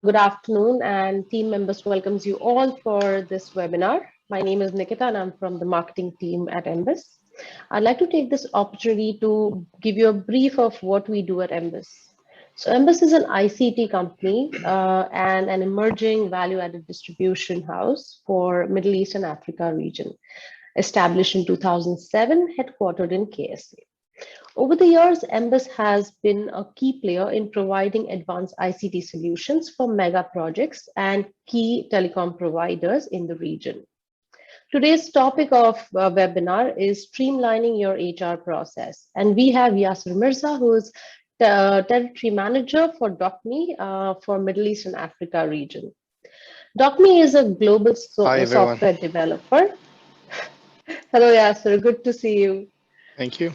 Good afternoon, and team members welcomes you all for this webinar. My name is Nikita and I'm from the marketing team at MBUZZ. I'd like to take this opportunity to give you a brief of what we do at MBUZZ. So MBUZZ is an ICT company and an emerging value-added distribution house for Middle East and Africa region, established in 2007, headquartered in KSA. Over the years, MBUZZ has been a key player in providing advanced ICT solutions for mega projects and key telecom providers in the region. Today's topic of webinar is streamlining your HR process. And we have Yaser Merza, who is the territory manager for Dokmee for Middle East and Africa region. Dokmee is a global Hi, everyone. software developer. Hello, Yaser. Good to see you. Thank you.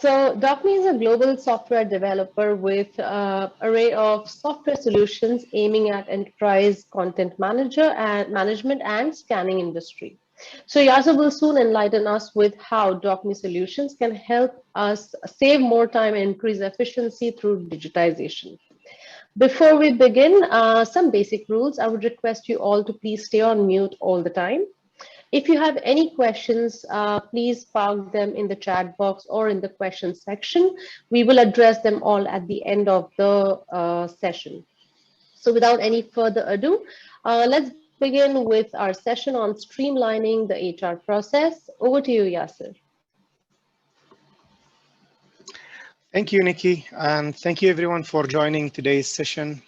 So Dokmee is a global software developer with an array of software solutions aiming at enterprise content management and scanning industry. So Yaser will soon enlighten us with how Dokmee solutions can help us save more time and increase efficiency through digitization. Before we begin, some basic rules. I would request you all to please stay on mute all the time. If you have any questions, please park them in the chat box or in the questions section. We will address them all at the end of the session. So without any further ado, let's begin with our session on streamlining the HR process. Over to you, Yaser. Thank you, Nikki, and thank you everyone for joining today's session.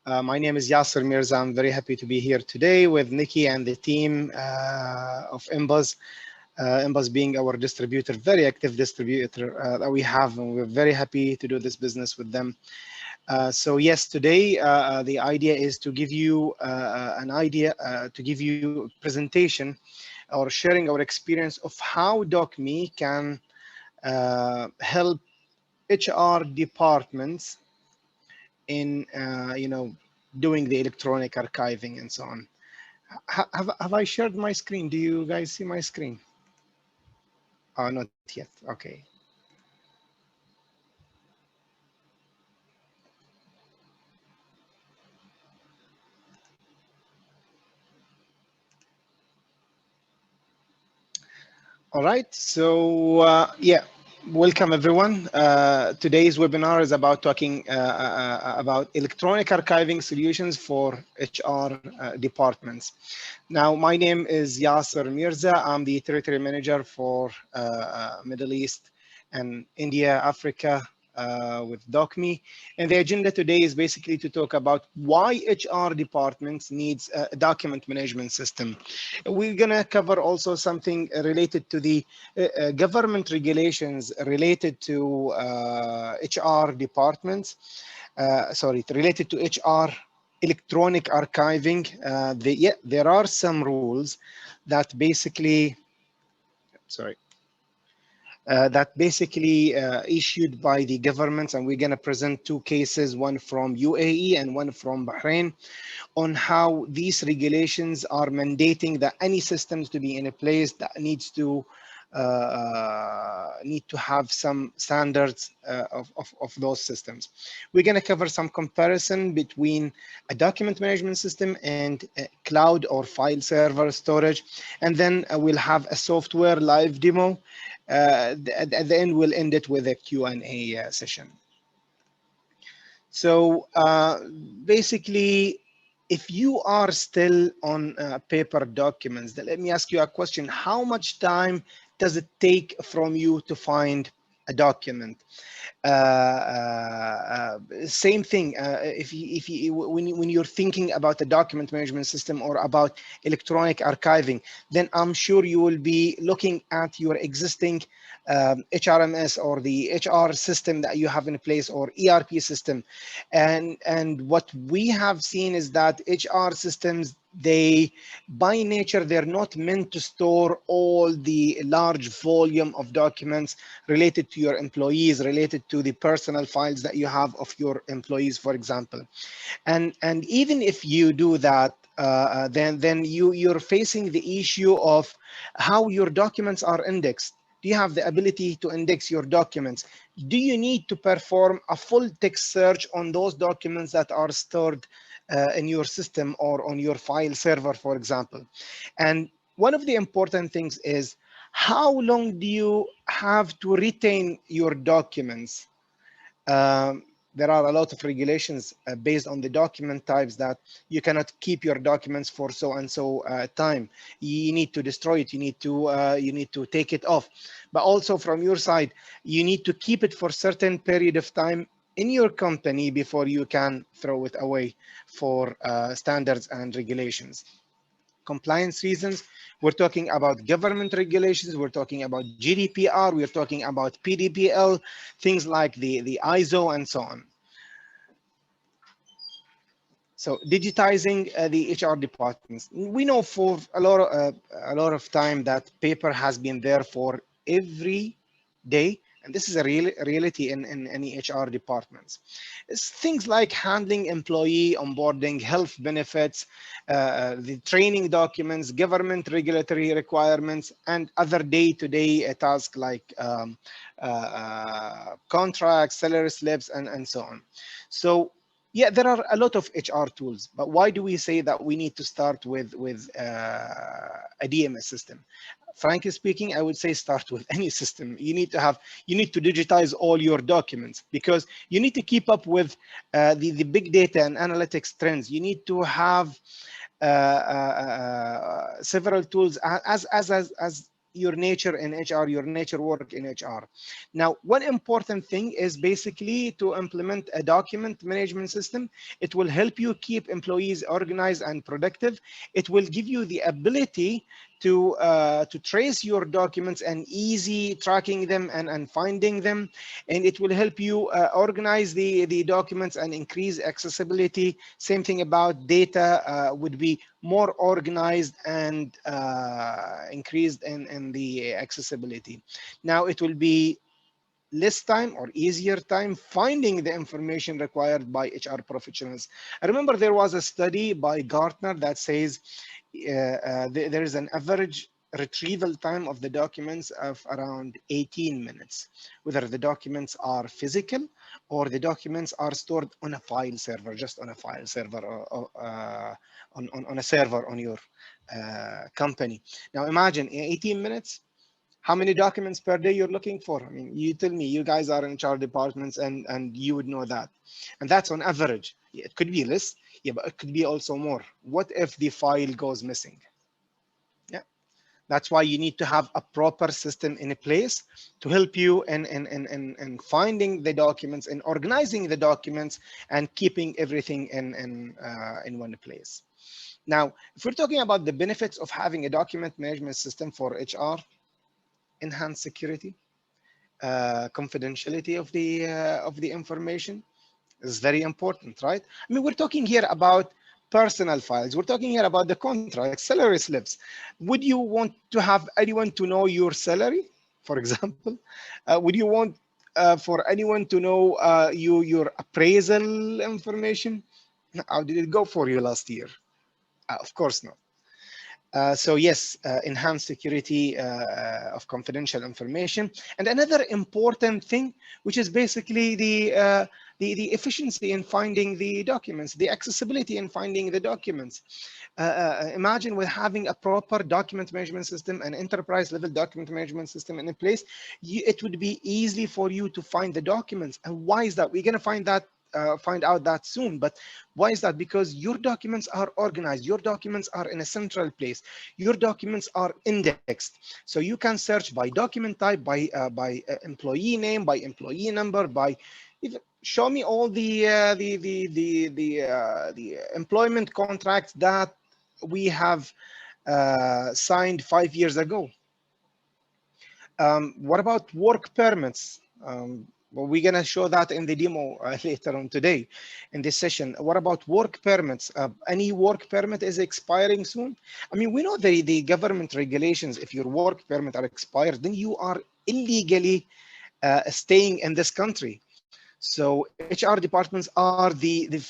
My name is Yaser Merza. I'm very happy to be here today with Nikki and the team of MBUZZ. MBUZZ being our distributor, very active distributor that we have, and we're very happy to do this business with them. So yes, today the idea is to give you to give you a presentation or sharing our experience of how Dokmee can help HR departments in doing the electronic archiving and so on. Have I shared my screen? Do you guys see my screen? Oh, not yet. Okay. All right. So yeah. Welcome everyone. Today's webinar is about talking about electronic archiving solutions for HR departments. Now, my name is Yaser Merza. I'm the territory manager for Middle East and India, Africa with Dokmee. And the agenda today is basically to talk about why HR departments needs a document management system. We're gonna cover also something related to the government regulations related to HR departments, related to HR electronic archiving. There are some rules that basically, issued by the governments, and we're going to present two cases, one from UAE and one from Bahrain, on how these regulations are mandating that any systems to be in a place that needs to have some standards of those systems. We're going to cover some comparison between a document management system and cloud or file server storage, and then we'll have a software live demo. At the end, we'll end it with a Q&A session. So basically, if you are still on paper documents, then let me ask you a question. How much time does it take from you to find a document? Same thing. When you're thinking about the document management system or about electronic archiving, then I'm sure you will be looking at your existing HRMS or the HR system that you have in place, or ERP system. And what we have seen is that HR systems, by nature, they're not meant to store all the large volume of documents related to your employees, related to the personal files that you have of your employees, for example. And even if you do that, then you're facing the issue of how your documents are indexed. Do you have the ability to index your documents? Do you need to perform a full text search on those documents that are stored in your system or on your file server, for example? And one of the important things is, how long do you have to retain your documents? There are a lot of regulations based on the document types that you cannot keep your documents for so and so time. You need to destroy it. You need to take it off. But also from your side, you need to keep it for a certain period of time in your company before you can throw it away for standards and regulations. Compliance reasons, we're talking about government regulations, we're talking about GDPR, we're talking about PDPL, things like the ISO and so on. So digitizing the HR departments. We know for a lot of time that paper has been there for every day, and this is a reality in any HR departments. It's things like handling employee onboarding, health benefits, the training documents, government regulatory requirements, and other day-to-day tasks like contracts, salary slips, and so on. So yeah, there are a lot of HR tools, but why do we say that we need to start with a DMS system? Frankly speaking, I would say start with any system. You need to digitize all your documents, because you need to keep up with the big data and analytics trends. You need to have several tools as your nature in HR, your nature work in HR. Now, one important thing is basically to implement a document management system. It will help you keep employees organized and productive. It will give you the ability to trace your documents and easy tracking them and finding them. And it will help you organize the documents and increase accessibility. Same thing about data would be more organized and increased in the accessibility. Now it will be less time or easier time finding the information required by HR professionals. I remember there was a study by Gartner that says there is an average retrieval time of the documents of around 18 minutes, whether the documents are physical or the documents are stored on a file server, just on a file server or on a server on your company. Now imagine in 18 minutes, how many documents per day you're looking for? I mean, you tell me, you guys are in HR departments and you would know that. And that's on average. Yeah, it could be less, yeah, but it could be also more. What if the file goes missing? Yeah, that's why you need to have a proper system in place to help you in finding the documents and organizing the documents and keeping everything in one place. Now, if we're talking about the benefits of having a document management system for HR, enhanced security, confidentiality of the information is very important, right? I mean, we're talking here about personal files. We're talking here about the contract, salary slips. Would you want to have anyone to know your salary, for example? Would you want for anyone to know your appraisal information? How did it go for you last year? Of course not. So yes, enhanced security of confidential information. And another important thing, which is basically the efficiency in finding the documents, the accessibility in finding the documents. Imagine with having a proper document management system, an enterprise level document management system in place, it would be easy for you to find the documents. And why is that? We're going to find out that soon. But why is that? Because your documents are organized, your documents are in a central place, your documents are indexed, so you can search by document type, by employee name, by employee number, by even show me all the employment contracts that we have signed 5 years ago. What about work permits? Well, we're going to show that in the demo later on today in this session. What about work permits? Any work permit is expiring soon? I mean, we know the government regulations. If your work permit are expired, then you are illegally staying in this country. So HR departments are the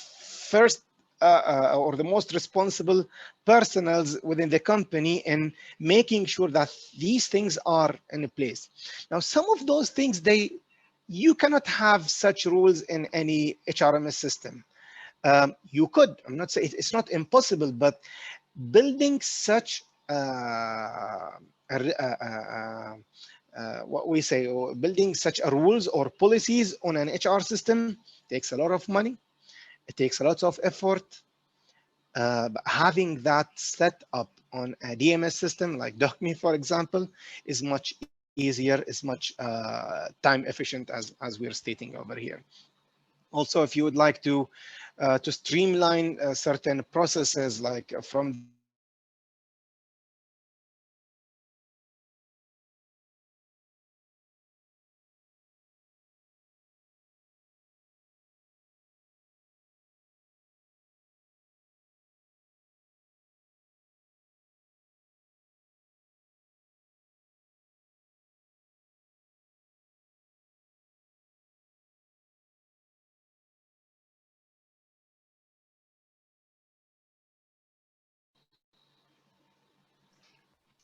first or the most responsible personnels within the company in making sure that these things are in place. Now, some of those things, you cannot have such rules in any HRMS system. You could, I'm not saying it's not impossible, but building such what we say, or building such a rules or policies on an HR system takes a lot of money. It takes a lot of effort. But having that set up on a DMS system like Dokmee, for example, is much easier, is much time efficient, as we're stating over here. Also, if you would like to streamline certain processes, like from the onboarding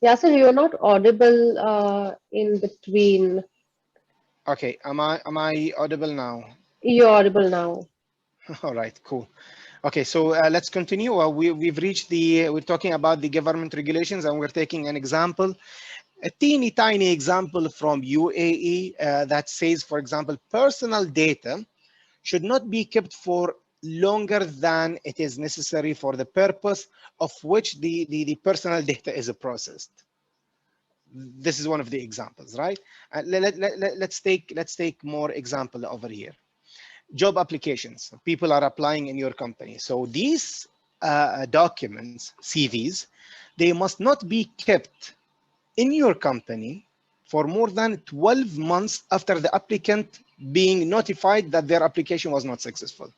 Yaser, you're not audible in between. Okay, am I audible now? You're audible now. All right, cool. Okay, so let's continue. We've reached we're talking about the government regulations, and we're taking an example, a teeny tiny example from UAE that says, for example, personal data should not be kept for longer than it is necessary for the purpose of which the personal data is processed. This is one of the examples, right? Let's take more example over here. Job applications. People are applying in your company. So these documents, CVs, they must not be kept in your company for more than 12 months after the applicant being notified that their application was not successful.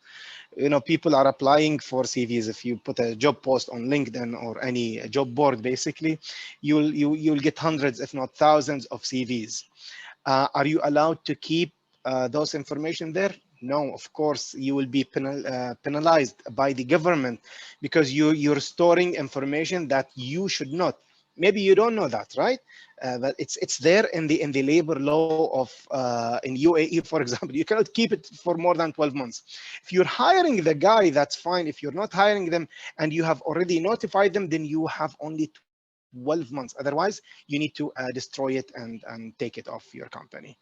People are applying for CVs. If you put a job post on LinkedIn or any job board, basically, you'll get hundreds, if not thousands, of CVs. Are you allowed to keep those information there? No, of course, you will be penalized by the government because you're storing information that you should not. Maybe you don't know that, right? But it's there in the labor law of in UAE, for example. You cannot keep it for more than 12 months. If you're hiring the guy, that's fine. If you're not hiring them and you have already notified them, then you have only 12 months. Otherwise, you need to destroy it and take it off your company.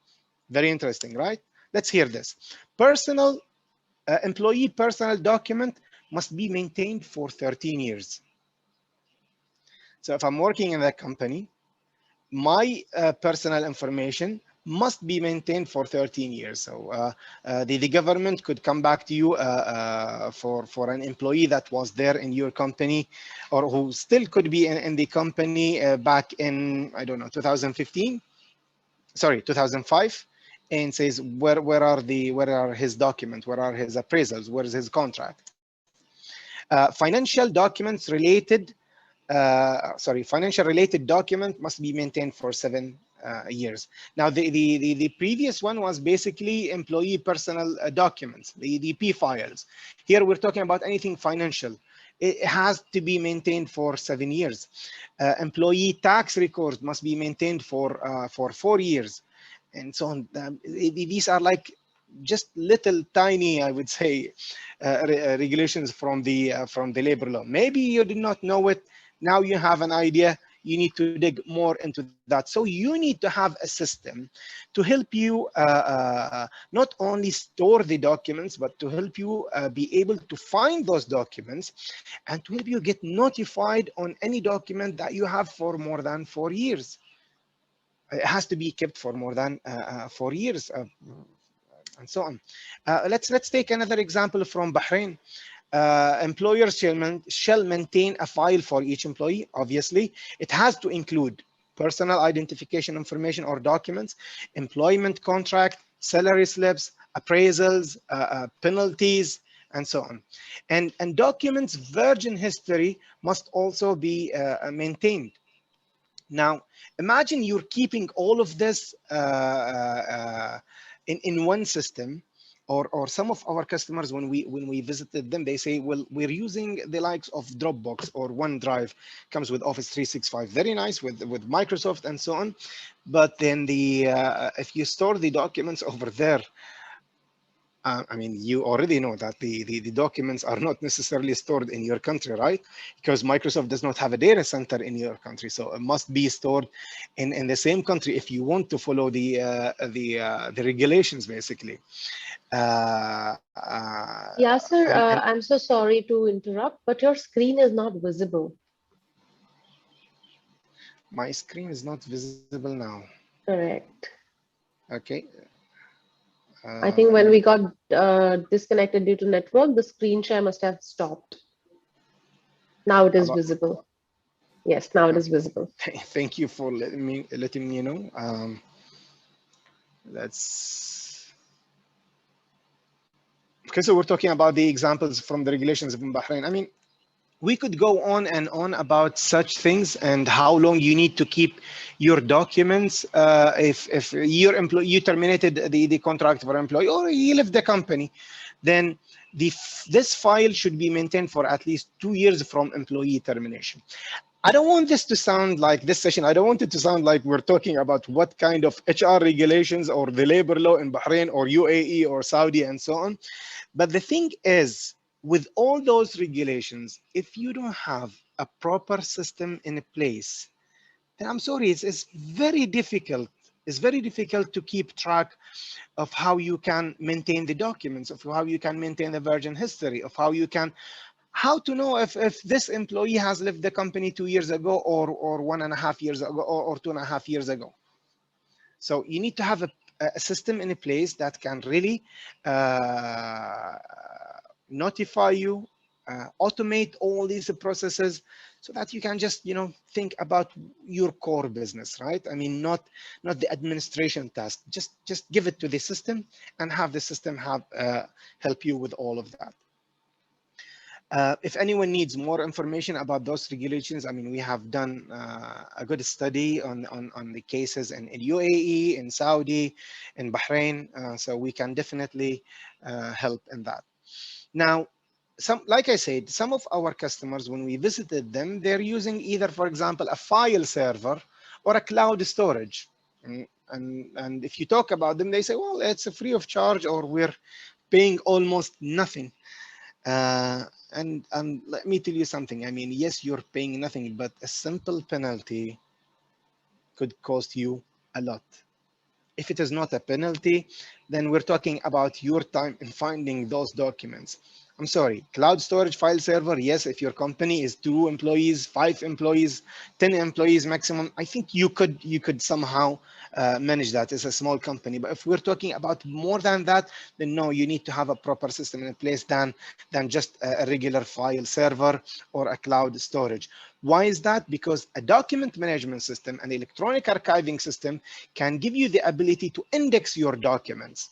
Very interesting, right? Let's hear this. Employee personal document must be maintained for 13 years. So if I'm working in that company, my personal information must be maintained for 13 years. So the government could come back to you for an employee that was there in your company, or who still could be in the company back in, I don't know, 2015, sorry, 2005, and says where are his documents, where are his appraisals, where is his contract. Financial documents related financial related document must be maintained for 7 years. Now, the previous one was basically employee personal documents, the P files. Here we're talking about anything financial. It has to be maintained for 7 years. Employee tax records must be maintained for 4 years, and so on. These are like just little tiny, I would say, regulations from the labor law. Maybe you did not know it. Now you have an idea. You need to dig more into that. So you need to have a system to help you not only store the documents, but to help you be able to find those documents and to help you get notified on any document that you have for more than 4 years. It has to be kept for more than 4 years. And so on. Let's take another example from Bahrain. Employers shall maintain a file for each employee. Obviously, it has to include personal identification information or documents, employment contract, salary slips, appraisals, penalties, and so on. And documents virgin history must also be maintained. Now, imagine you're keeping all of this in one system, or some of our customers, when we visited them, they say, well, we're using the likes of Dropbox or OneDrive, comes with Office 365, very nice, with Microsoft and so on. But then if you store the documents over there, I mean, you already know that the documents are not necessarily stored in your country, right? Because Microsoft does not have a data center in your country, so it must be stored in the same country if you want to follow the regulations, basically. Yaser, And I'm so sorry to interrupt, but your screen is not visible. my screen is not visible now. Correct. Okay. I think when Let we me got disconnected due to network, the screen share must have stopped. Now it is about. visible. Yes, now it uh, is visible. Thank you for letting me know. Let's. Okay, so we're talking about the examples from the regulations of Bahrain. I mean, we could go on and on about such things and how long you need to keep your documents if your employee, you terminated the contract for employee, or you left the company, then this file should be maintained for at least 2 years from employee termination. I don't want this to sound like this session. I don't want it to sound like we're talking about what kind of HR regulations or the labor law in Bahrain or UAE or Saudi and so on. But the thing is, with all those regulations, if you don't have a proper system in place, then I'm sorry, it's very difficult. It's very difficult to keep track of how you can maintain the documents, of how you can maintain the version history, of how to know if this employee has left the company 2 years ago or 1.5 years ago or 2.5 years ago. So you need to have a system in a place that can really notify you, automate all these processes, so that you can just think about your core business, right? I mean, not the administration task. Just give it to the system and have the system help you with all of that. If anyone needs more information about those regulations, I mean, we have done a good study on the cases in UAE, in Saudi, in Bahrain, so we can definitely help in that. Now, like I said, some of our customers, when we visited them, they're using either, for example, a file server or a cloud storage. And if you talk about them, they say, well, it's free of charge, or we're paying almost nothing. And let me tell you something. I mean, yes, you're paying nothing, but a simple penalty could cost you a lot. If it is not a penalty, then we're talking about your time in finding those documents. I'm sorry, cloud storage file server, yes, if your company is 2 employees, 5 employees, 10 employees maximum, I think you could somehow manage that as a small company. But if we're talking about more than that, then no, you need to have a proper system in place than just a regular file server or a cloud storage. Why is that? Because a document management system, an electronic archiving system, can give you the ability to index your documents.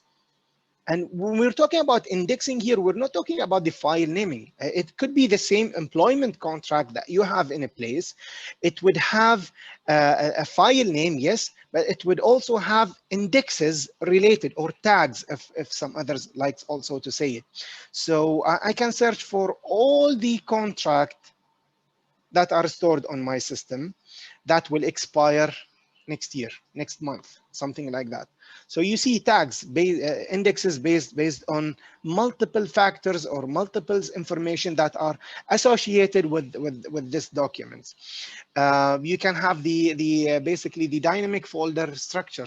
And when we're talking about indexing here, we're not talking about the file naming. It could be the same employment contract that you have in a place. It would have a file name, yes, but it would also have indexes related, or tags, if some others like also to say it. So I can search for all the contract that are stored on my system that will expire next year, next month, something like that. So you see tags, indexes based on multiple factors or multiple information that are associated with this documents. You can have the basically the dynamic folder structure.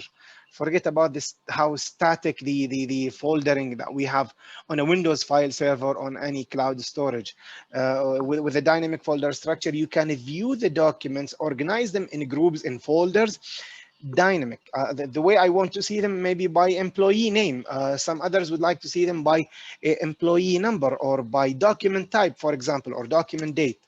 Forget about this, how static the foldering that we have on a Windows file server, on any cloud storage. With a dynamic folder structure, you can view the documents, organize them in groups, in folders, dynamic. The way I want to see them, maybe by employee name. Some others would like to see them by employee number, or by document type, for example, or document date.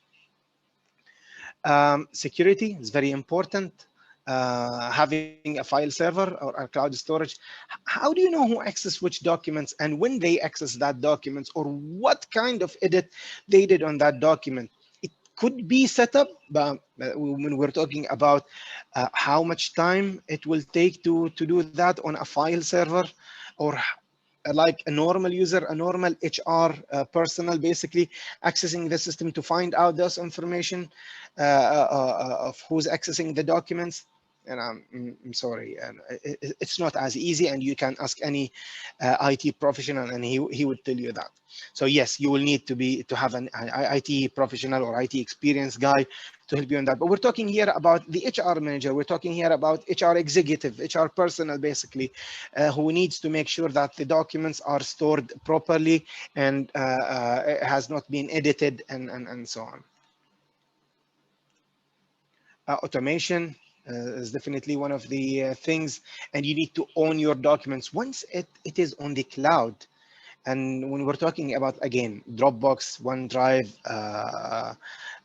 Security is very important. Having a file server or a cloud storage, how do you know who access which documents and when they access that documents, or what kind of edit they did on that document? It could be set up, but when we're talking about how much time it will take to do that on a file server, or like a normal user, a normal HR personnel, basically accessing the system to find out this information of who's accessing the documents. And I'm sorry, and it's not as easy. And you can ask any IT professional, and he would tell you that. So yes, you will need to have an IT professional or IT experienced guy to help you on that. But we're talking here about the HR manager. We're talking here about HR executive, HR personnel, basically, who needs to make sure that the documents are stored properly and it has not been edited and so on. Automation is definitely one of the things, and you need to own your documents once it is on the cloud. And when we're talking about, again, Dropbox, OneDrive,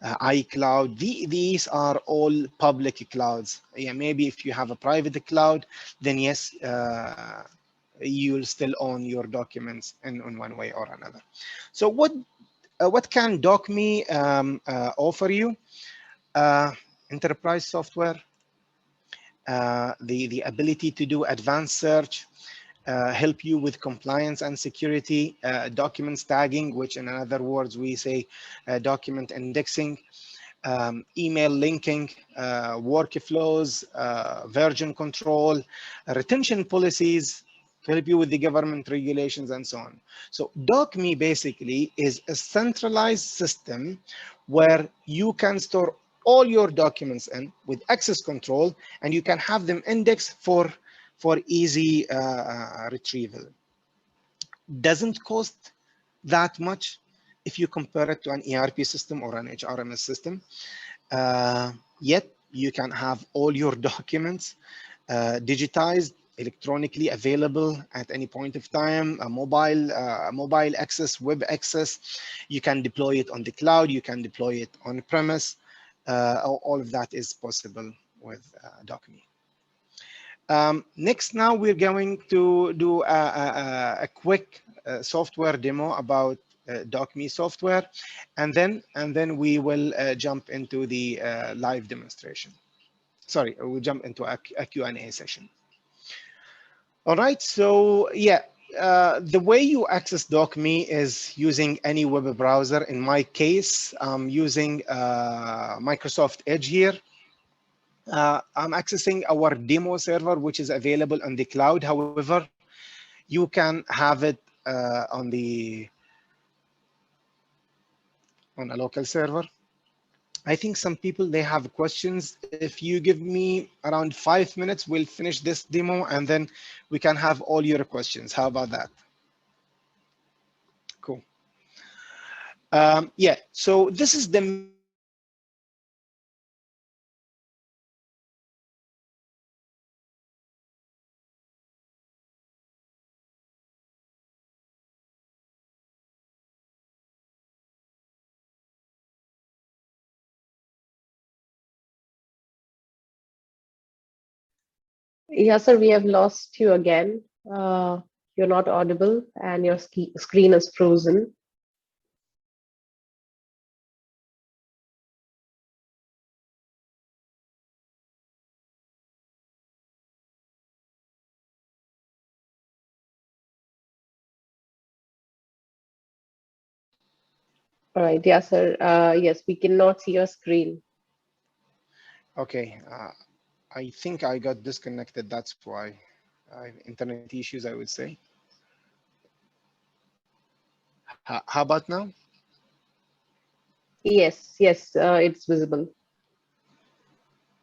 iCloud, these are all public clouds. Yeah, maybe if you have a private cloud, then yes, you'll still own your documents in one way or another. So what can Dokmee offer you? Enterprise software, the ability to do advanced search, help you with compliance and security, documents tagging, which in other words we say document indexing, email linking, workflows, version control, retention policies, to help you with the government regulations and so on. So Dokmee basically is a centralized system where you can store all your documents in with access control, and you can have them indexed for easy retrieval. Doesn't cost that much if you compare it to an ERP system or an HRMS system. Yet you can have all your documents digitized, electronically available at any point of time, a mobile access, web access. You can deploy it on the cloud, you can deploy it on premise. All of that is possible with Dokmee. Next, now we're going to do a quick software demo about Dokmee software, and then we will jump into the live demonstration. Sorry, we'll jump into a Q&A session. All right, so yeah, the way you access Dokmee is using any web browser. In my case, I'm using Microsoft Edge here. I'm accessing our demo server, which is available on the cloud. However, you can have it on a local server. I think some people, they have questions. If you give me around 5 minutes, we'll finish this demo, and then we can have all your questions. How about that? Cool. Yeah, so this is the Yaser, we have lost you again. You're not audible and your screen is frozen. All right, Yaser, yes, we cannot see your screen. Okay, I think I got disconnected. That's why. Internet issues, I would say. How about now? Yes, yes, it's visible.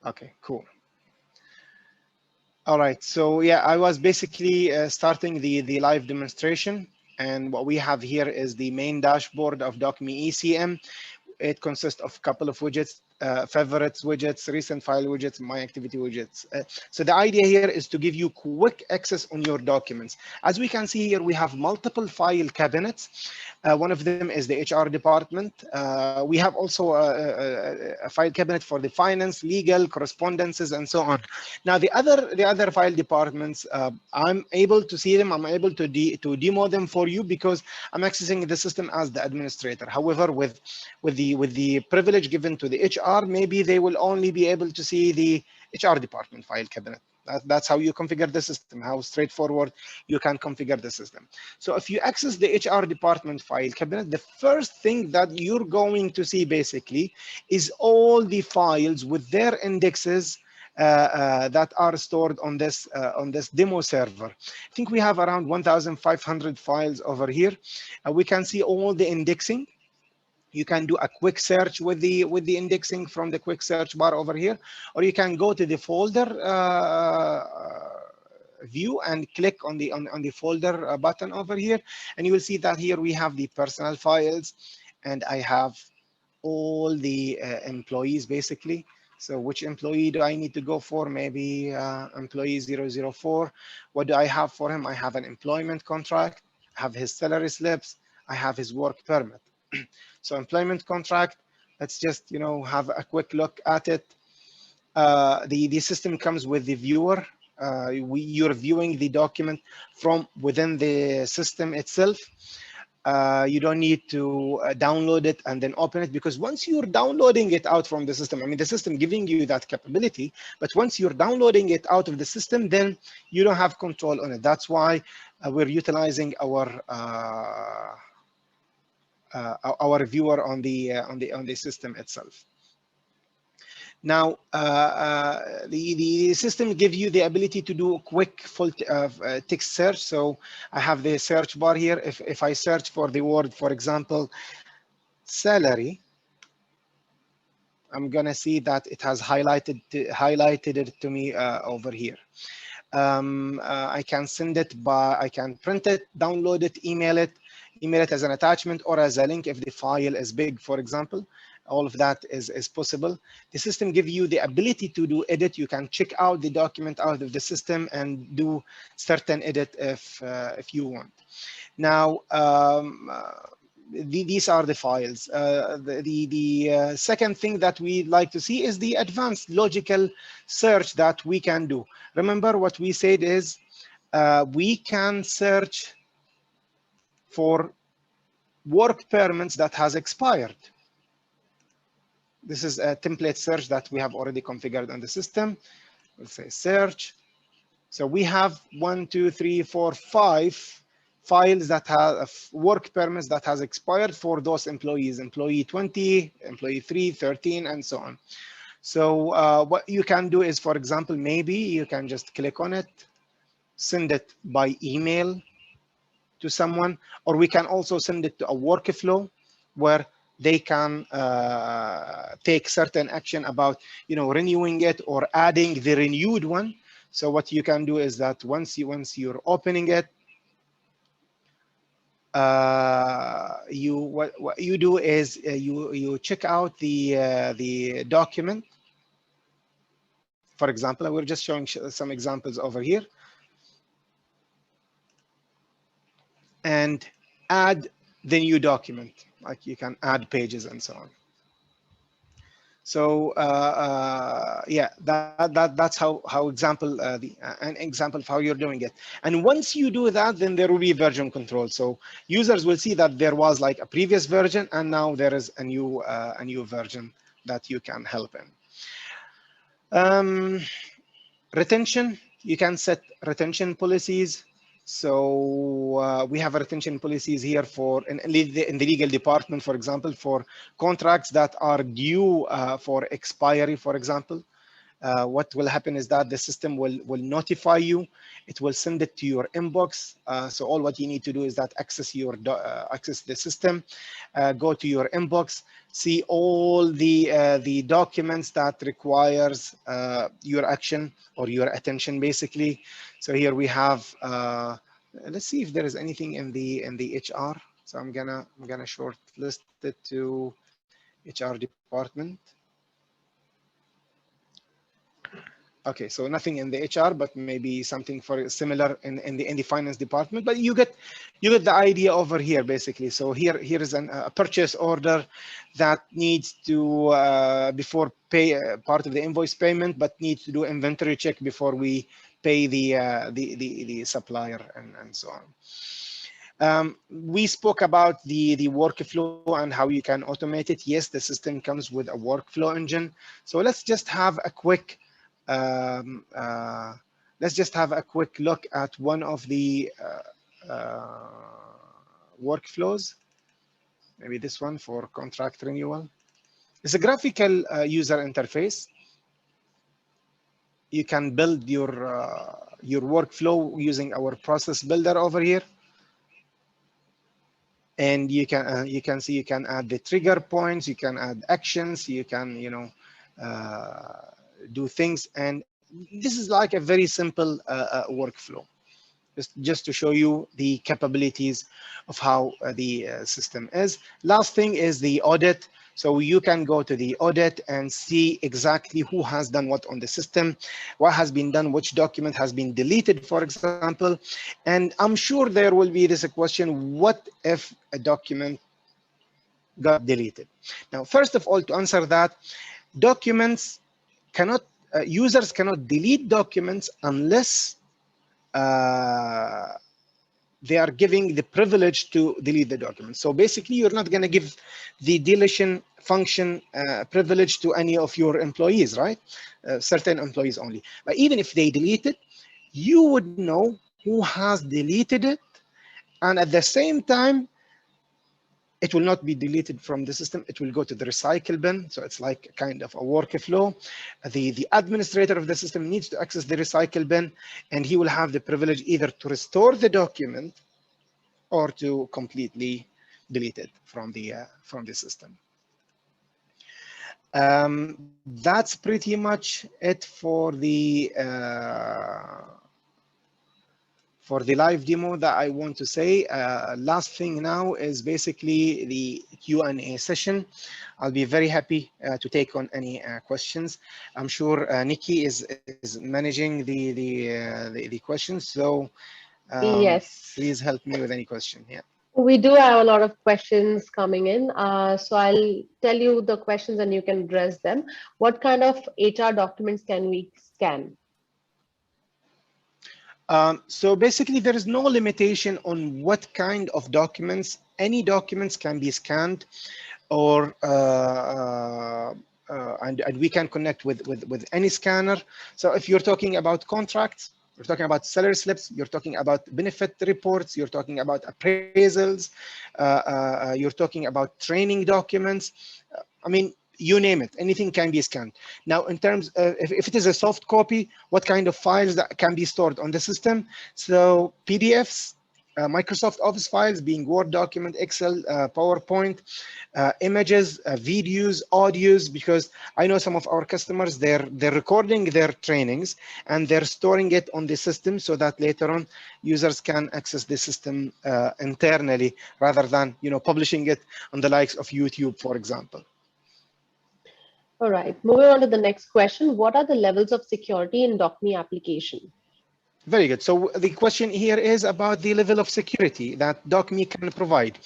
Okay, cool. All right, so yeah, I was basically starting the live demonstration, and what we have here is the main dashboard of Dokmee ECM. It consists of a couple of widgets, favorites widgets, recent file widgets, my activity widgets. So the idea here is to give you quick access on your documents. As we can see here, we have multiple file cabinets. One of them is the HR department. We have also a file cabinet for the finance, legal, correspondences, and so on. Now the other file departments, I'm able to see them. I'm able to demo them for you because I'm accessing the system as the administrator. However, with the privilege given to the HR, maybe they will only be able to see the HR department file cabinet. That's how you configure the system, how straightforward you can configure the system. So if you access the HR department file cabinet, the first thing that you're going to see basically is all the files with their indexes that are stored on this demo server. I think we have around 1,500 files over here. We can see all the indexing. You can do a quick search with the indexing from the quick search bar over here, or you can go to the folder view and click on the folder button over here, and you will see that here we have the personal files, and I have all the employees basically. So which employee do I need to go for? Maybe employee 004. What do I have for him? I have an employment contract, I have his salary slips, I have his work permit. So employment contract, let's just have a quick look at it. The system comes with the viewer. You're viewing the document from within the system itself. You don't need to download it and then open it, because once you're downloading it out from the system, I mean, the system giving you that capability, but once you're downloading it out of the system, then you don't have control on it. That's why we're utilizing our viewer on the system itself. Now, the system gives you the ability to do quick full text search. So I have the search bar here. If I search for the word, for example, salary, I'm gonna see that it has highlighted it to me over here. I can send it I can print it, download it, email it as an attachment or as a link if the file is big, for example. All of that is possible. The system gives you the ability to do edit. You can check out the document out of the system and do certain edit if you want. Now, these are the files. The second thing that we'd like to see is the advanced logical search that we can do. Remember what we said is we can search for work permits that has expired. This is a template search that we have already configured on the system. We'll say search. So we have 1, 2, 3, 4, 5 files that have work permits that has expired for those employees, employee 20, employee 3, 13, and so on. So what you can do is, for example, maybe you can just click on it, send it by email to someone, or we can also send it to a workflow where they can take certain action about renewing it or adding the renewed one. So what you can do is that once you're opening it, what you do is you check out the document. For example, we're just showing some examples over here, and add the new document. Like you can add pages and so on. So yeah, that's how example an example of how you're doing it. And once you do that, then there will be version control. So users will see that there was like a previous version, and now there is a new version that you can help in. Retention, you can set retention policies. So we have retention policies here for in the legal department, for example, for contracts that are due for expiry, for example. What will happen is that the system will notify you. It will send it to your inbox. So all what you need to do is that access the system, go to your inbox, see all the documents that requires your action or your attention, basically. So here we have. Let's see if there is anything in the HR. So I'm gonna shortlist it to HR department. Okay, so nothing in the HR, but maybe something for similar in the finance department. But you get the idea over here, basically. So here is a purchase order that needs to before pay part of the invoice payment, but needs to do inventory check before we pay the supplier and so on. We spoke about the workflow and how you can automate it. Yes, the system comes with a workflow engine. So let's just have a quick let's just have a quick look at one of the workflows. Maybe this one for contract renewal. It's a graphical user interface. You can build your workflow using our process builder over here, and you can see you can add the trigger points, you can add actions, you can do things, and this is like a very simple workflow. Just to show you the capabilities of how the system is. Last thing is the audit. So you can go to the audit and see exactly who has done what on the system, what has been done, which document has been deleted, for example. And I'm sure there will be this question, what if a document got deleted? Now, first of all, to answer that, documents cannot, users cannot delete documents unless they are giving the privilege to delete the document. So basically, you're not going to give the deletion function privilege to any of your employees, right? Certain employees only. But even if they delete it, you would know who has deleted it, and at the same time, it will not be deleted from the system. It will go to the recycle bin. So it's like kind of a workflow. The administrator of the system needs to access the recycle bin, and he will have the privilege either to restore the document or to completely delete it from the system. That's pretty much it for the live demo that I want to say. Last thing now is basically the Q&A session. I'll be very happy to take on any questions. I'm sure Nikki is managing the questions, so Yes. please help me with any question. Yeah. We do have a lot of questions coming in. So I'll tell you the questions and you can address them. What kind of HR documents can we scan? So basically, there is no limitation on what kind of documents. Any documents can be scanned, or and we can connect with any scanner. So if you're talking about contracts, you're talking about salary slips, you're talking about benefit reports, you're talking about appraisals, you're talking about training documents. I mean, you name it, anything can be scanned. Now, in terms of if it is a soft copy, what kind of files that can be stored on the system? So PDFs, Microsoft Office files, being Word document, Excel, PowerPoint, images, videos, audios, because I know some of our customers, they're recording their trainings and they're storing it on the system so that later on users can access the system internally rather than publishing it on the likes of YouTube, for example. All right, moving on to the next question. What are the levels of security in Dokmee application? Very good. So the question here is about the level of security that Dokmee can provide.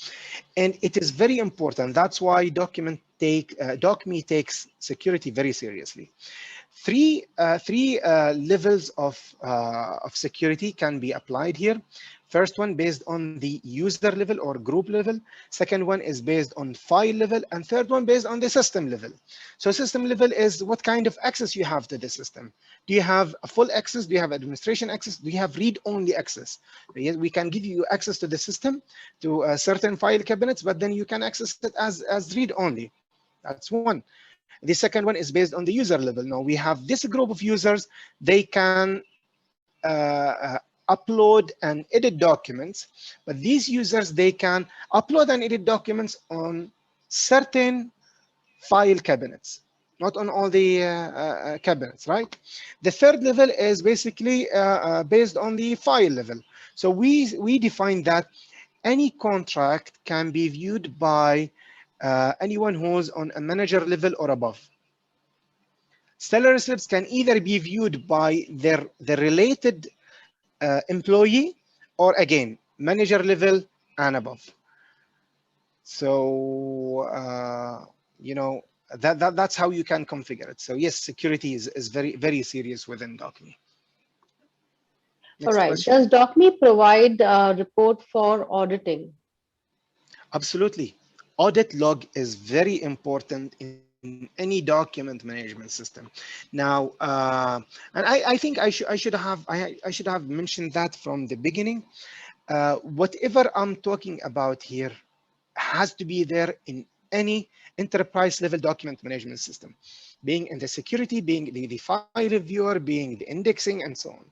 And it is very important. That's why Dokmee takes security very seriously. Three levels of security can be applied here. First one based on the user level or group level. Second one is based on file level, and third one based on the system level. So system level is what kind of access you have to the system. Do you have a full access? Do you have administration access? Do you have read-only access? We can give you access to the system, to certain file cabinets, but then you can access it as read-only. That's one. The second one is based on the user level. Now we have this group of users, they can upload and edit documents, but these users, they can upload and edit documents on certain file cabinets, not on all the cabinets, right? The third level is basically based on the file level. So we define that any contract can be viewed by anyone who's on a manager level or above. Salary slips can either be viewed by the related employee or again manager level and above. So that's how you can configure it. So yes, security is very serious within Dokmee. All right. Question. Does Dokmee provide a report for auditing? Absolutely. Audit log is very important in in any document management system. Now, and I think I should have mentioned that from the beginning. Whatever I'm talking about here has to be there in any enterprise level document management system, being in the security, being the file reviewer, being the indexing, and so on.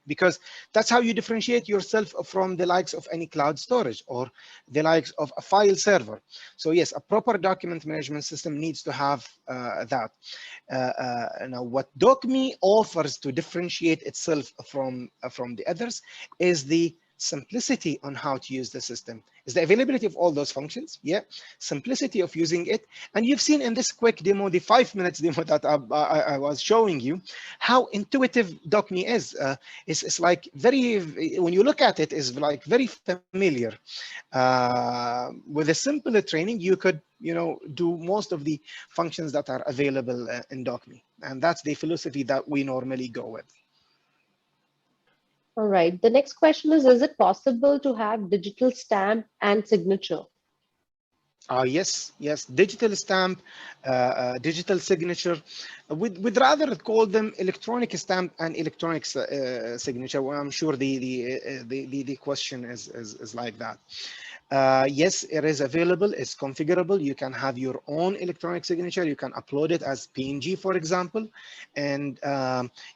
Because that's how you differentiate yourself from the likes of any cloud storage or the likes of a file server. So yes, a proper document management system needs to have that. Now, what Dokmee offers to differentiate itself from the others is the simplicity on how to use the system, is the availability of all those functions, yeah, simplicity of using it. And you've seen in this quick demo, the 5 minutes demo that I was showing you, how intuitive Dokmee is. It's like very, when you look at it, is like very familiar. With a simple training, you could, do most of the functions that are available in Dokmee. And that's the philosophy that we normally go with. All right. The next question is it possible to have digital stamp and signature? Yes, digital stamp, digital signature. We'd rather call them electronic stamp and electronic signature. Well, I'm sure the question is like that. Yes, it is available. It's configurable. You can have your own electronic signature. You can upload it as PNG, for example, and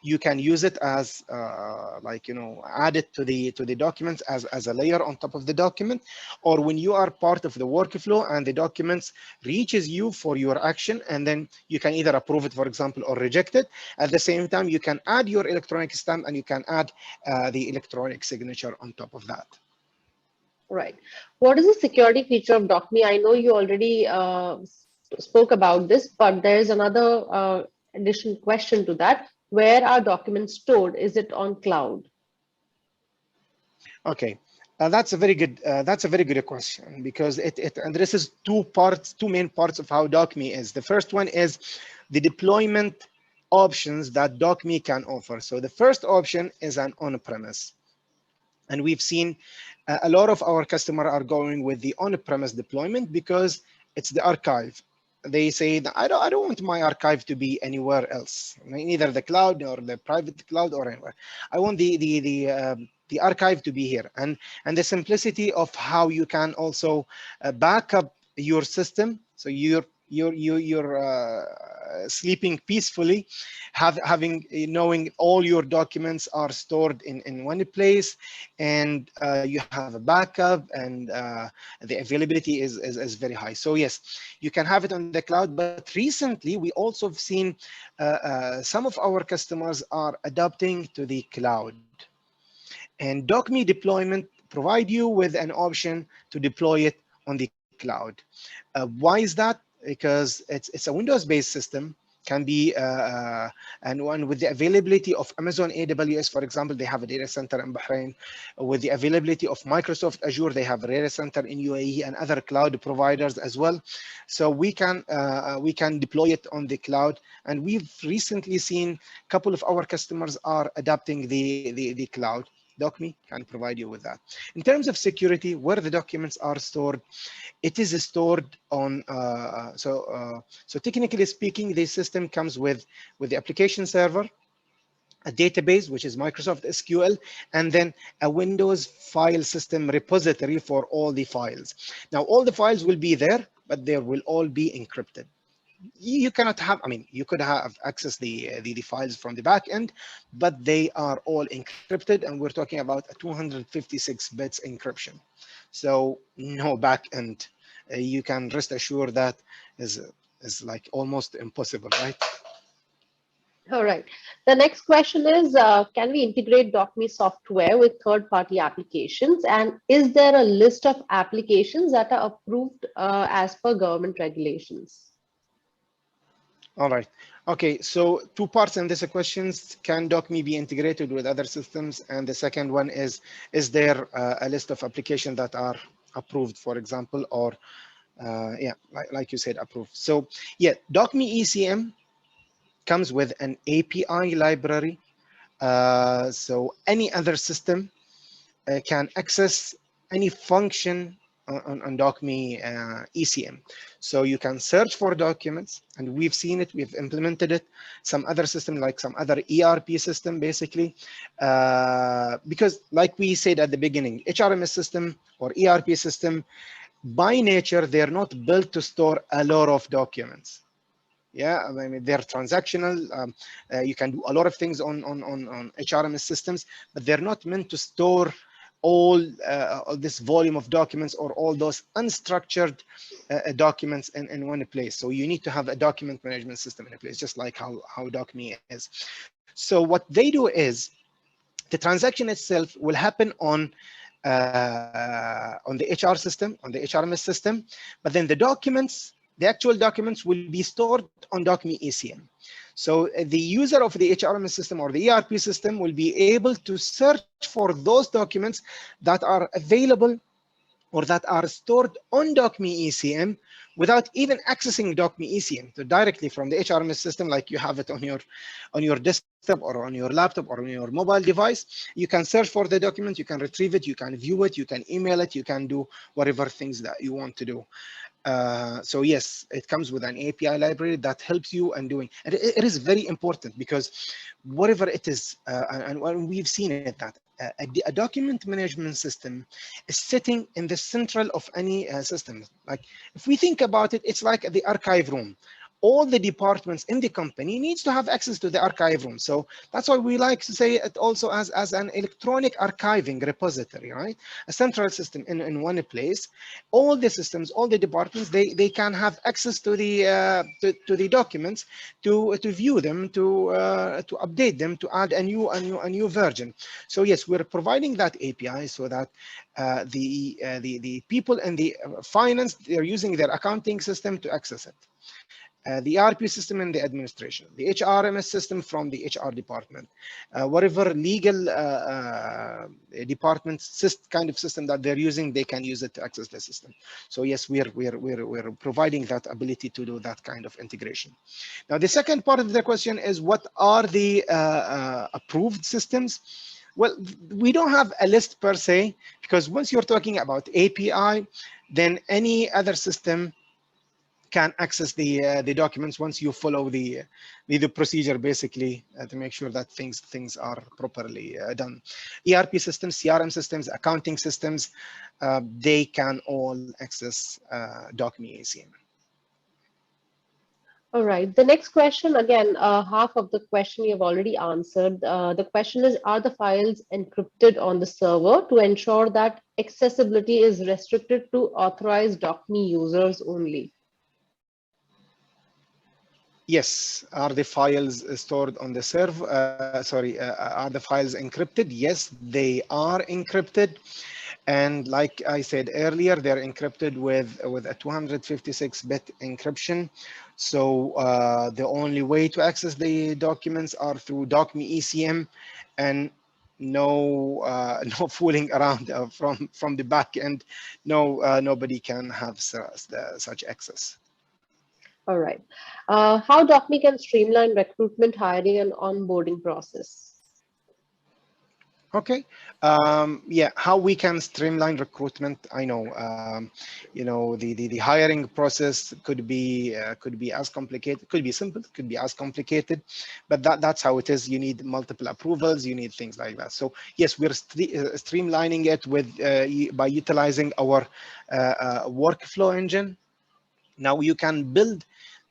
you can use it as add it to the documents as a layer on top of the document, or when you are part of the workflow and the documents reaches you for your action, and then you can either approve it, for example, or reject it. At the same time, you can add your electronic stamp and you can add the electronic signature on top of that. Right. What is the security feature of Dokmee? I know you already spoke about this, but there's another additional question to that. Where are documents stored? Is it on cloud? Okay, that's a very good question, because it addresses two main parts of how Dokmee is. The first one is the deployment options that Dokmee can offer. So the first option is an on-premise. And we've seen a lot of our customers are going with the on-premise deployment because it's the archive. They say that I don't want my archive to be anywhere else, neither the cloud or the private cloud or anywhere. I want the archive to be here, and the simplicity of how you can also back up your system, so you're sleeping peacefully, knowing all your documents are stored in one place, and you have a backup, and the availability is very high. So yes, you can have it on the cloud, but recently we also have seen some of our customers are adapting to the cloud. And Dokmee deployment provide you with an option to deploy it on the cloud. Why is that? Because it's a Windows-based system, can be, and one with the availability of Amazon AWS, for example, they have a data center in Bahrain. With the availability of Microsoft Azure, they have a data center in UAE and other cloud providers as well. So we can deploy it on the cloud. And we've recently seen a couple of our customers are adapting the cloud. Dokmee can provide you with that. In terms of security, where the documents are stored, it is stored on, so technically speaking, the system comes with the application server, a database, which is Microsoft SQL, and then a Windows file system repository for all the files. Now, all the files will be there, but they will all be encrypted. You cannot have, you could have access the files from the back end, but they are all encrypted, and we're talking about a 256 bits encryption. So no back end. You can rest assured that is like almost impossible, right? All right. The next question is, can we integrate Dokmee software with third-party applications? And is there a list of applications that are approved as per government regulations? All right. Okay, so two parts in this questions. Can Dokmee be integrated with other systems? And the second one is there a list of applications that are approved, for example, or yeah, like you said, approved. So yeah, Dokmee ECM comes with an API library. So any other system can access any function on Dokmee ECM. So you can search for documents, and we've seen it, we've implemented it. Some other system, like some other ERP system, basically, because like we said at the beginning, HRMS system or ERP system, by nature, they're not built to store a lot of documents. Yeah, I mean, they're transactional. You can do a lot of things on HRMS systems, but they're not meant to store all this volume of documents or all those unstructured documents in one place. So you need to have a document management system in place, just like how Dokmee is. So what they do is the transaction itself will happen on the HR system, on the HRMS system, but then the documents, the actual documents will be stored on Dokmee ECM. So the user of the HRMS system or the ERP system will be able to search for those documents that are available or that are stored on Dokmee ECM without even accessing Dokmee ECM. So directly from the HRMS system, like you have it on your desktop or on your laptop or on your mobile device, you can search for the document, you can retrieve it, you can view it, you can email it, you can do whatever things that you want to do. So yes, it comes with an API library that helps you in doing, and it is very important because whatever it is, and we've seen it, that a document management system is sitting in the central of any system. Like if we think about it, it's like the archive room. All the departments in the company needs to have access to the archive room. So that's why we like to say it also as an electronic archiving repository, right? A central system in one place. All the systems, all the departments, they can have access to the documents, to view them, to update them, to add a new version. So yes, we're providing that API so that the people in the finance, they're using their accounting system to access it. The ERP system and the administration, the HRMS system from the HR department, whatever legal department kind of system that they're using, they can use it to access the system. So yes, we're providing that ability to do that kind of integration. Now, the second part of the question is, what are the approved systems? Well, we don't have a list per se, because once you're talking about API, then any other system can access the documents once you follow the procedure, basically, to make sure that things are properly done. ERP systems, CRM systems, accounting systems, they can all access Dokmee ECM. All right. The next question, again, half of the question you have already answered. The question is, are the files encrypted on the server to ensure that accessibility is restricted to authorized Dokmee users only? Yes. Are the files stored on the server? Are the files encrypted? Yes, they are encrypted. And like I said earlier, they're encrypted with a 256-bit encryption. So the only way to access the documents are through Dokmee ECM, and no fooling around from the back end. Nobody can have such access. All right. How Dokmee can streamline recruitment, hiring, and onboarding process? Okay. Yeah, how we can streamline recruitment. I know, the hiring process could be as complicated, could be simple, could be as complicated, but that's how it is. You need multiple approvals, you need things like that. So yes, we're streamlining it by utilizing our workflow engine. Now you can build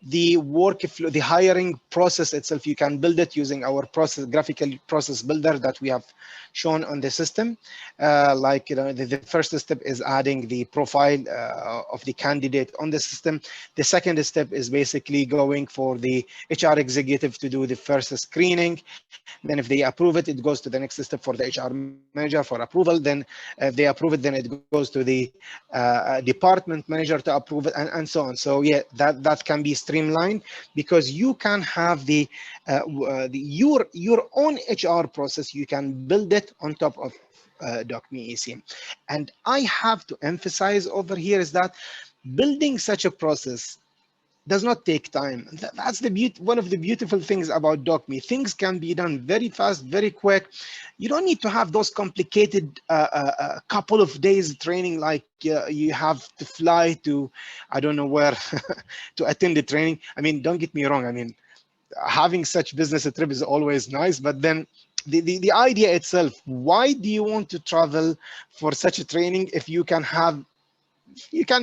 the workflow, the hiring process itself. You can build it using our graphical process builder that we have shown on the system. Like, the first step is adding the profile of the candidate on the system. The second step is basically going for the HR executive to do the first screening. Then if they approve it, it goes to the next step for the HR manager for approval. Then if they approve it, then it goes to the department manager to approve it, and so on. So yeah, that can be streamlined, because you can have your own HR process. You can build it on top of Dokmee ECM. And I have to emphasize over here is that building such a process does not take time. That's one of the beautiful things about Dokmee. Things can be done very fast, very quick. You don't need to have those complicated couple of days training, like you have to fly to, I don't know where, to attend the training. I mean, don't get me wrong. I mean, having such business trip is always nice, but then the idea itself, why do you want to travel for such a training if you can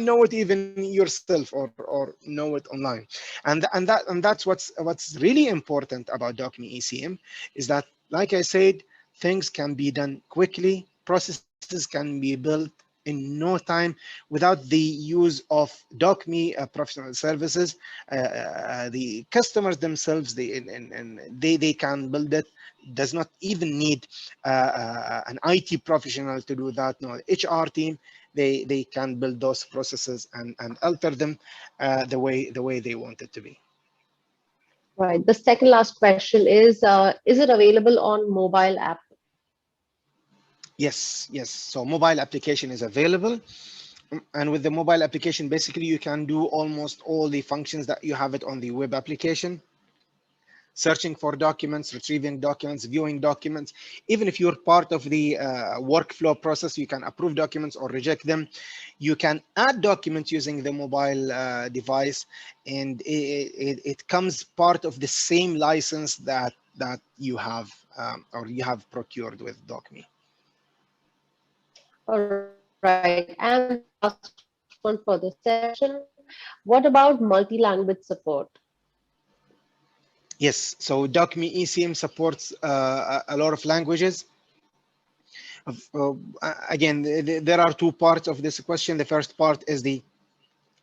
know it even yourself, or know it online? And that's what's really important about Dokmee ECM, is that, like I said, things can be done quickly, processes can be built in no time without the use of Dokmee professional services. The customers themselves, they can build it. Does not even need an IT professional to do that. No, HR team, they can build those processes and alter them the way they want it to be. Right. The second last question is it available on mobile app? Yes. So mobile application is available. And with the mobile application, basically you can do almost all the functions that you have it on the web application. Searching for documents, retrieving documents, viewing documents. Even if you're part of the workflow process, you can approve documents or reject them. You can add documents using the mobile device, and it comes part of the same license that you have or you have procured with Dokmee. All right. And the last one for the session. What about multi-language support? Yes, so Dokmee ECM supports a lot of languages. Again, there are two parts of this question. The first part is if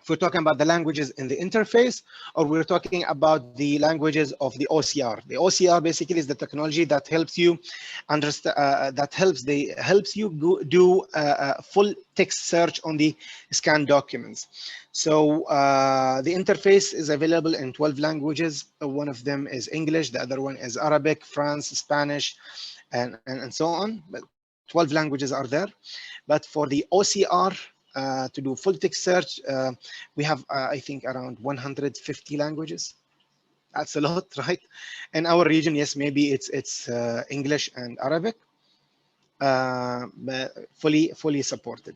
we're talking about the languages in the interface, or we're talking about the languages of the OCR. The OCR basically is the technology that helps you understand, helps you do full text search on the scanned documents. So the interface is available in 12 languages. One of them is English, the other one is Arabic, France, Spanish, and so on. But 12 languages are there. But for the OCR, to do full text search, we have, I think, around 150 languages. That's a lot, right? In our region, yes, maybe it's English and Arabic, but fully supported.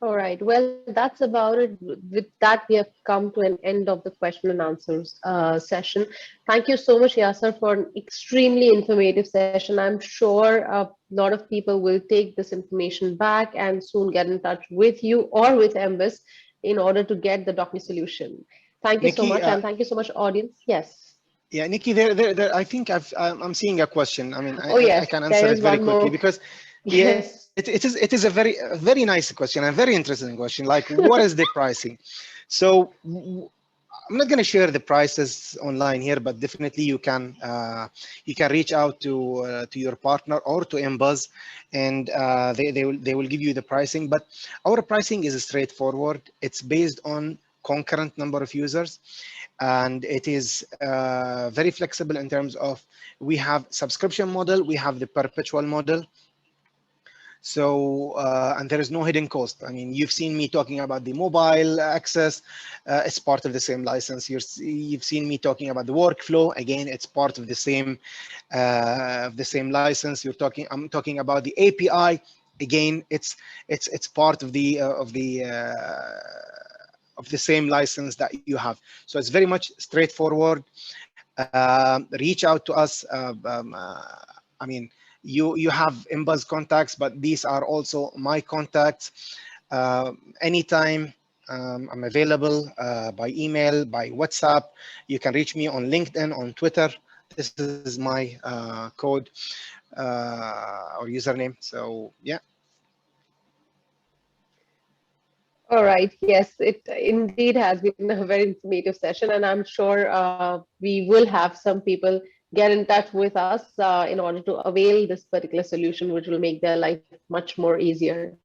All right. Well, that's about it. With that, we have come to an end of the question and answers session. Thank you so much, Yaser, for an extremely informative session. I'm sure a lot of people will take this information back and soon get in touch with you or with MBUZZ in order to get the Dokmee solution. Thank you so Nikki, much, and thank you so much, audience. Yes. yeah, Nikki, there, I think I'm seeing a question. I mean, Oh, I yes. can answer There it is very one quickly, more. because yeah, Yes. it is a very nice question, a very interesting question. Like, what is the pricing? So I'm not going to share the prices online here, but definitely you can reach out to your partner or to MBUZZ, and they will give you the pricing. But our pricing is straightforward. It's based on concurrent number of users, and it is very flexible in terms of, we have subscription model, we have the perpetual model. So, and there is no hidden cost. I mean, you've seen me talking about the mobile access. It's part of the same license. You've seen me talking about the workflow. Again, it's part of the same license. I'm talking about the API. Again, it's part of the same license that you have. So it's very much straightforward. Reach out to us. I mean, you have MBUZZ contacts, but these are also my contacts. Anytime I'm available, by email, by WhatsApp. You can reach me on LinkedIn, on Twitter. This is my code or username. So yeah. All right. Yes, it indeed has been a very informative session, and I'm sure we will have some people get in touch with us in order to avail this particular solution, which will make their life much more easier.